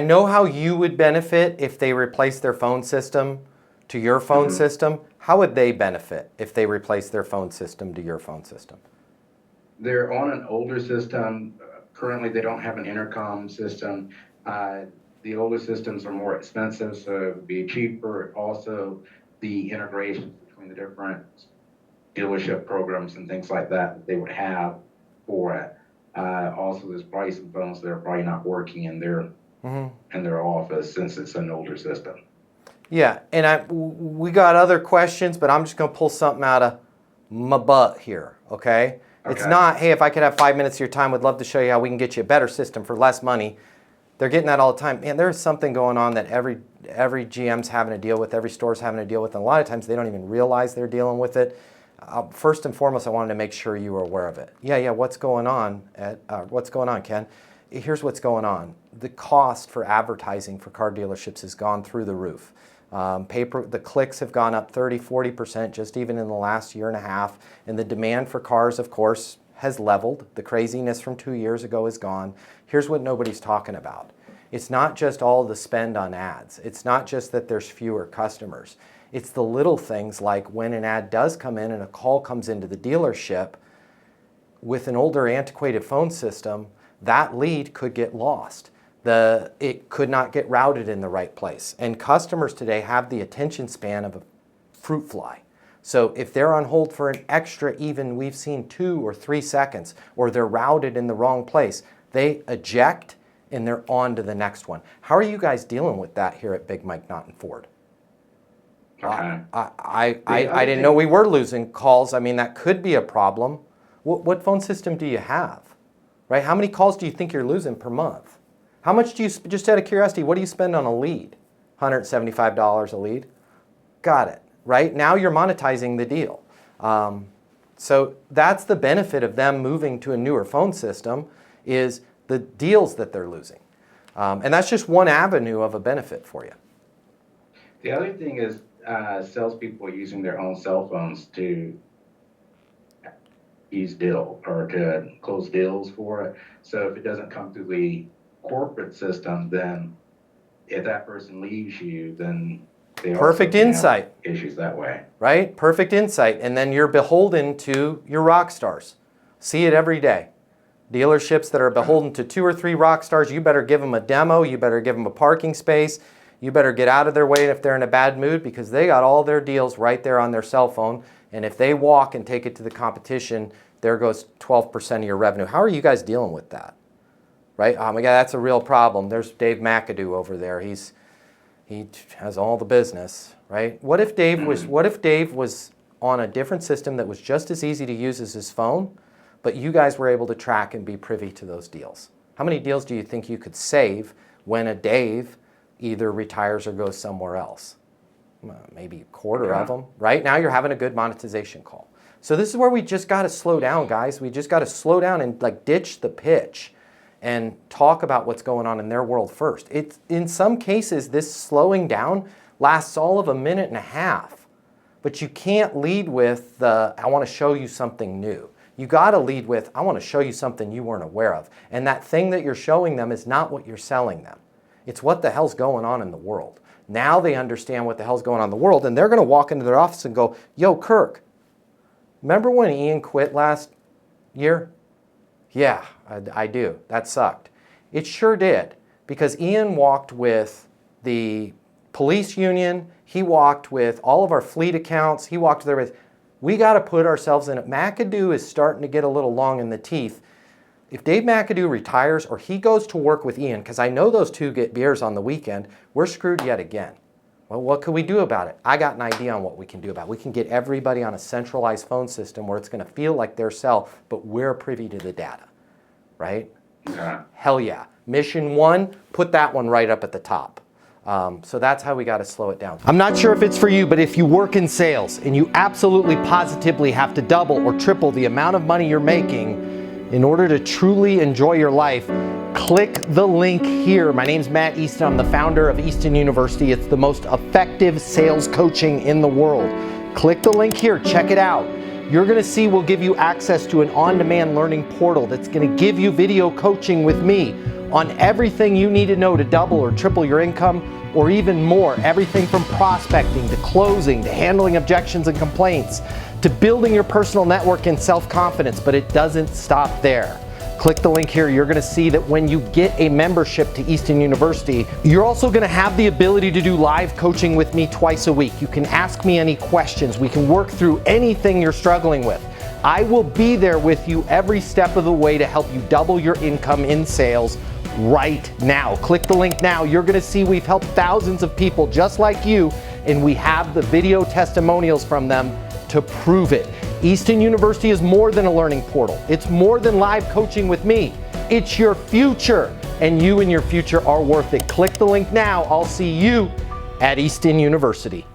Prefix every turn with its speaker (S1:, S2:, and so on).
S1: I know how you would benefit if they replace their phone system to your phone system. How would they benefit if they replace their phone system to your phone system?
S2: They're on an older system. Currently, they don't have an intercom system. The older systems are more expensive, so it would be cheaper. Also, the integrations between the different dealership programs and things like that they would have for it. Also, there's probably some phones that are probably not working in their office since it's an older system.
S1: Yeah, and we got other questions, but I'm just going to pull something out of my butt here, okay? It's not, hey, if I could have 5 minutes of your time, would love to show you how we can get you a better system for less money. They're getting that all the time. Man, there's something going on that every GM's having to deal with, every store's having to deal with, and a lot of times they don't even realize they're dealing with it. First and foremost, I wanted to make sure you were aware of it. Yeah, what's going on, what's going on, Ken? Here's what's going on. The cost for advertising for car dealerships has gone through the roof. The clicks have gone up 30–40% just even in the last year and a half, and the demand for cars, of course, has leveled. The craziness from 2 years ago is gone. Here's what nobody's talking about. It's not just all the spend on ads. It's not just that there's fewer customers. It's the little things like when an ad does come in and a call comes into the dealership with an older antiquated phone system, that lead could get lost. It could not get routed in the right place. And customers today have the attention span of a fruit fly. So if they're on hold for an extra, even we've seen 2 or 3 seconds, or they're routed in the wrong place, they eject and they're on to the next one. How are you guys dealing with that here at Big Mike Naughton Ford?
S2: Okay.
S1: I didn't know we were losing calls. I mean, that could be a problem. What phone system do you have? Right? How many calls do you think you're losing per month? How much do you, just out of curiosity, what do you spend on a lead? $175 a lead? Got it. Right? Now you're monetizing the deal. So that's the benefit of them moving to a newer phone system, is the deals that they're losing. And that's just one avenue of a benefit for you.
S2: The other thing is salespeople are using their own cell phones to use deal or to close deals for it. So if it doesn't come through the corporate system, then if that person leaves you, then they
S1: perfect insight.
S2: Have issues that way.
S1: Right? Perfect insight. And then you're beholden to your rock stars. See it every day. Dealerships that are beholden to 2 or 3 rock stars, you better give them a demo, you better give them a parking space, you better get out of their way if they're in a bad mood, because they got all their deals right there on their cell phone. And if they walk and take it to the competition, there goes 12% of your revenue. How are you guys dealing with that? Right? Oh my God, that's a real problem. There's Dave McAdoo over there. He has all the business, right? What if Dave was on a different system that was just as easy to use as his phone, but you guys were able to track and be privy to those deals? How many deals do you think you could save when a Dave either retires or goes somewhere else? Maybe a quarter of them, right? Now you're having a good monetization call. So this is where we just got to slow down, guys. We just got to slow down and like ditch the pitch and talk about what's going on in their world first. It's, in some cases, this slowing down lasts all of a minute and a half, but you can't lead with the, I want to show you something new. You got to lead with, I want to show you something you weren't aware of. And that thing that you're showing them is not what you're selling them. It's what the hell's going on in the world. Now they understand what the hell's going on in the world, and they're going to walk into their office and go, yo, Kirk, remember when Ian quit last year? Yeah, I do. That sucked. It sure did, because Ian walked with the police union. He walked with all of our fleet accounts. He walked there with, we got to put ourselves in it. McAdoo is starting to get a little long in the teeth. If Dave McAdoo retires or he goes to work with Ian, because I know those two get beers on the weekend, we're screwed yet again. Well, what could we do about it? I got an idea on what we can do about it. We can get everybody on a centralized phone system where it's going to feel like their cell, but we're privy to the data, right?
S2: Yeah.
S1: Hell yeah. Mission 1, put that one right up at the top. So that's how we got to slow it down. I'm not sure if it's for you, but if you work in sales and you absolutely positively have to double or triple the amount of money you're making in order to truly enjoy your life, click the link here. My name's Matt Easton. I'm the founder of Easton University. It's the most effective sales coaching in the world. Click the link here. Check it out. you're gonna see we'll give you access to an on-demand learning portal that's gonna give you video coaching with me on everything you need to know to double or triple your income, or even more. Everything from prospecting to closing to handling objections and complaints to building your personal network and self-confidence, but it doesn't stop there. Click the link here. You're gonna see that when you get a membership to Easton University, you're also gonna have the ability to do live coaching with me twice a week. You can ask me any questions. We can work through anything you're struggling with. I will be there with you every step of the way to help you double your income in sales right now. Click the link now. You're gonna see we've helped thousands of people just like you, and we have the video testimonials from them to prove it. Easton University is more than a learning portal. It's more than live coaching with me. It's your future, and you and your future are worth it. Click the link now. I'll see you at Easton University.